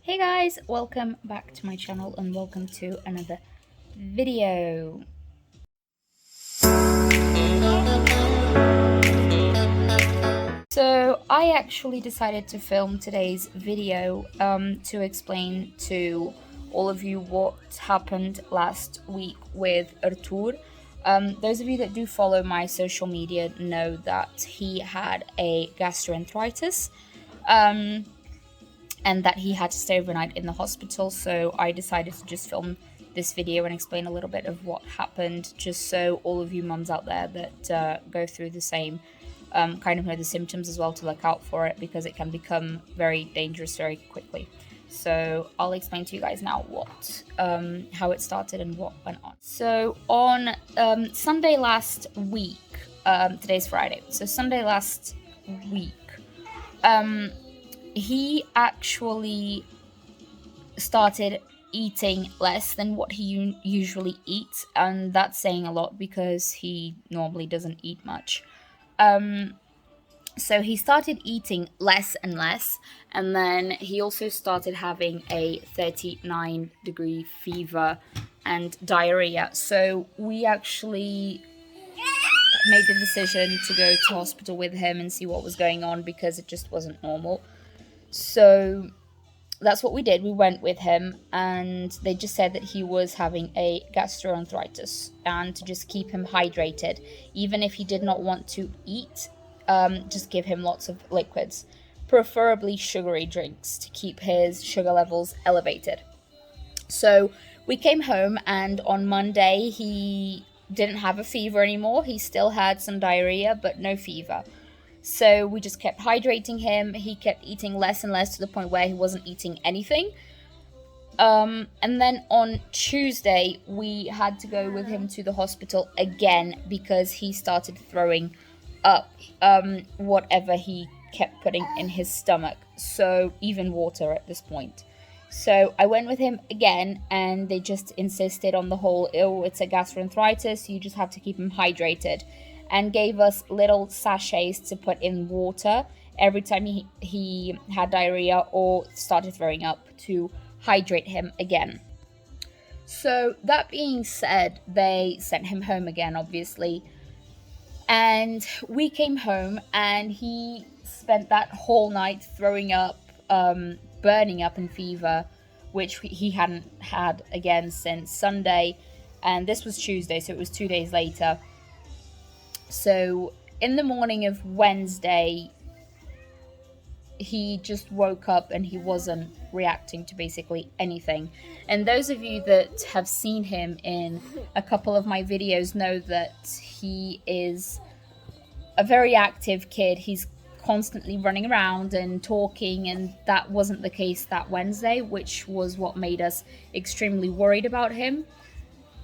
Hey guys, welcome back to my channel and welcome to another video. So I actually decided to film today's video to explain to all of you what happened last week with Artur. Those of you that do follow my social media know that he had a gastroenteritis. And that he had to stay overnight in the hospital, so I decided to just film this video and explain a little bit of what happened, just so all of you mums out there that go through the same kind of know the symptoms as well, to look out for it, because it can become very dangerous very quickly. So I'll explain to you guys now what how it started and what went on. So on Sunday last week, today's Friday, so Sunday last week, he actually started eating less than what he usually eats, and that's saying a lot because he normally doesn't eat much. So he started eating less and less, and then he also started having a 39-degree fever and diarrhea. So we actually made the decision to go to hospital with him and see what was going on, because it just wasn't normal. So that's what we did. We went with him, and they just said that he was having a gastroenteritis, and to just keep him hydrated, even if he did not want to eat, just give him lots of liquids, preferably sugary drinks, to keep his sugar levels elevated. So we came home, and on Monday he didn't have a fever anymore. He still had some diarrhea, but no fever. So we just kept hydrating him. He kept eating less and less, to the point where he wasn't eating anything. And then on Tuesday, we had to go with him to the hospital again, because he started throwing up whatever he kept putting in his stomach. So even water at this point. So I went with him again, and they just insisted on the whole, oh, it's a gastroenteritis, you just have to keep him hydrated, and gave us little sachets to put in water every time he had diarrhea or started throwing up, to hydrate him again. So that being said, they sent him home again, obviously. And we came home, and he spent that whole night throwing up, burning up in fever, which he hadn't had again since Sunday. And this was Tuesday, so it was 2 days later. So in the morning of Wednesday, he just woke up and he wasn't reacting to basically anything. And those of you that have seen him in a couple of my videos know that he is a very active kid. He's constantly running around and talking, and that wasn't the case that Wednesday, which was what made us extremely worried about him.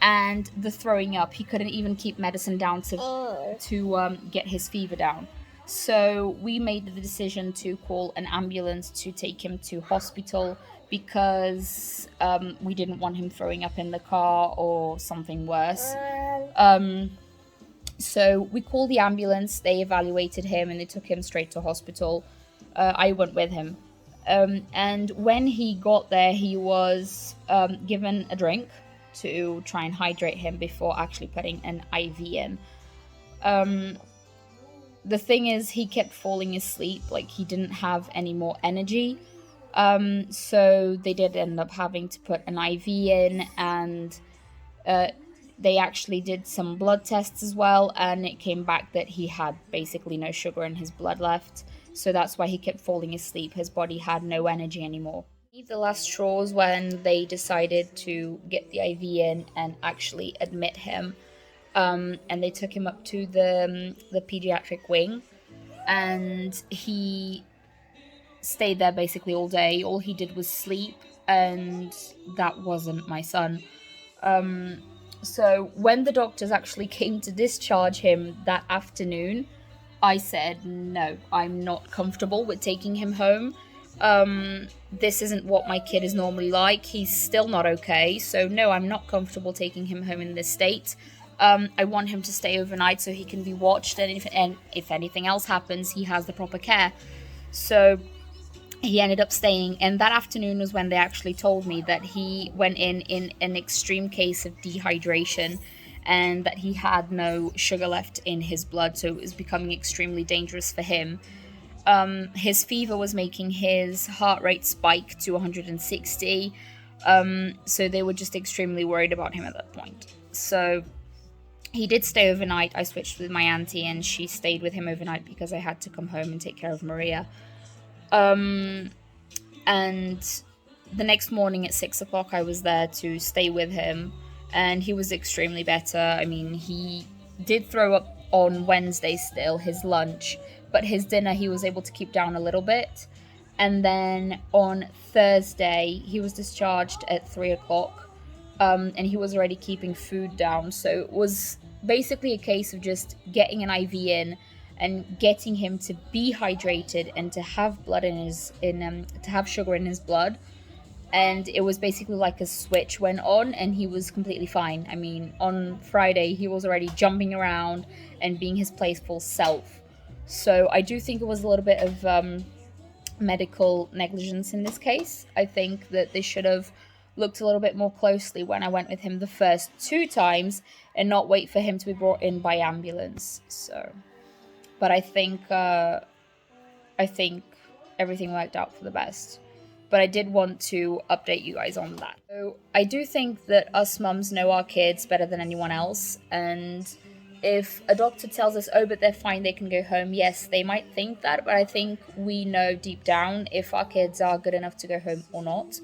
And the throwing up, he couldn't even keep medicine down to get his fever down. So we made the decision to call an ambulance to take him to hospital, because we didn't want him throwing up in the car or something worse. So we called the ambulance, they evaluated him, and they took him straight to hospital. I went with him. And when he got there, he was given a drink to try and hydrate him before actually putting an IV in. The thing is, he kept falling asleep, like he didn't have any more energy. So they did end up having to put an IV in, and they actually did some blood tests as well, and it came back that he had basically no sugar in his blood left. So that's why he kept falling asleep. His body had no energy anymore. The last straws when they decided to get the IV in and actually admit him, and they took him up to the pediatric wing, and he stayed there basically all day. All he did was sleep, and that wasn't my son. So when the doctors actually came to discharge him that afternoon, I said, no, I'm not comfortable with taking him home. This isn't what my kid is normally like. He's still not okay. So no, I'm not comfortable taking him home in this state. I want him to stay overnight so he can be watched, and if anything else happens, he has the proper care. So he ended up staying, and that afternoon was when they actually told me that he went in an extreme case of dehydration, and that he had no sugar left in his blood, so it was becoming extremely dangerous for him. His fever was making his heart rate spike to 160, so they were just extremely worried about him at that point. So he did stay overnight. I switched with my auntie, and she stayed with him overnight because I had to come home and take care of Maria. And the next morning at 6 o'clock, I was there to stay with him, and he was extremely better. I mean, he did throw up on Wednesday still, his lunch, but his dinner he was able to keep down a little bit. And then on Thursday, he was discharged at 3 o'clock, and he was already keeping food down. So it was basically a case of just getting an IV in and getting him to be hydrated and to have blood to have sugar in his blood. And it was basically like a switch went on, and he was completely fine. I mean, on Friday he was already jumping around and being his playful self. So I do think it was a little bit of medical negligence in this case. I think that they should have looked a little bit more closely when I went with him the first 2 times and not wait for him to be brought in by ambulance. So, but I think everything worked out for the best. But I did want to update you guys on that. So I do think that us mums know our kids better than anyone else, and if a doctor tells us, oh, but they're fine, they can go home, yes, they might think that, but I think we know deep down if our kids are good enough to go home or not.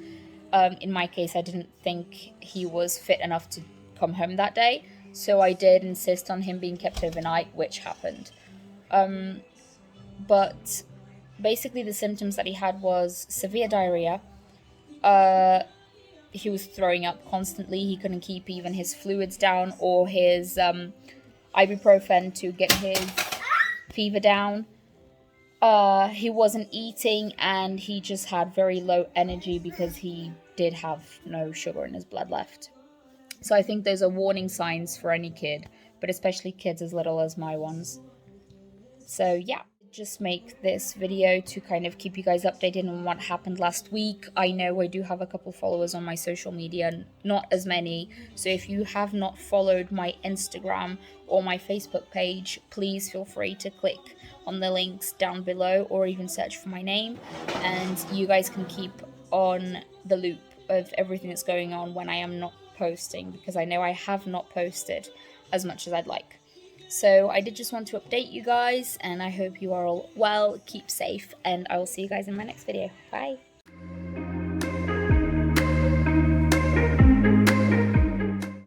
In my case, I didn't think he was fit enough to come home that day, so I did insist on him being kept overnight, which happened. But basically the symptoms that he had was severe diarrhea. He was throwing up constantly. He couldn't keep even his fluids down or his ibuprofen to get his fever down. He wasn't eating, and he just had very low energy because he did have no sugar in his blood left. So I think those are warning signs for any kid, but especially kids as little as my ones. So yeah, just make this video to kind of keep you guys updated on what happened last week. I know I do have a couple followers on my social media, not as many, so if you have not followed my Instagram or my Facebook page, please feel free to click on the links down below or even search for my name, and you guys can keep on the loop of everything that's going on when I am not posting, because I know I have not posted as much as I'd like. So I did just want to update you guys, and I hope you are all well, keep safe, and I will see you guys in my next video. Bye!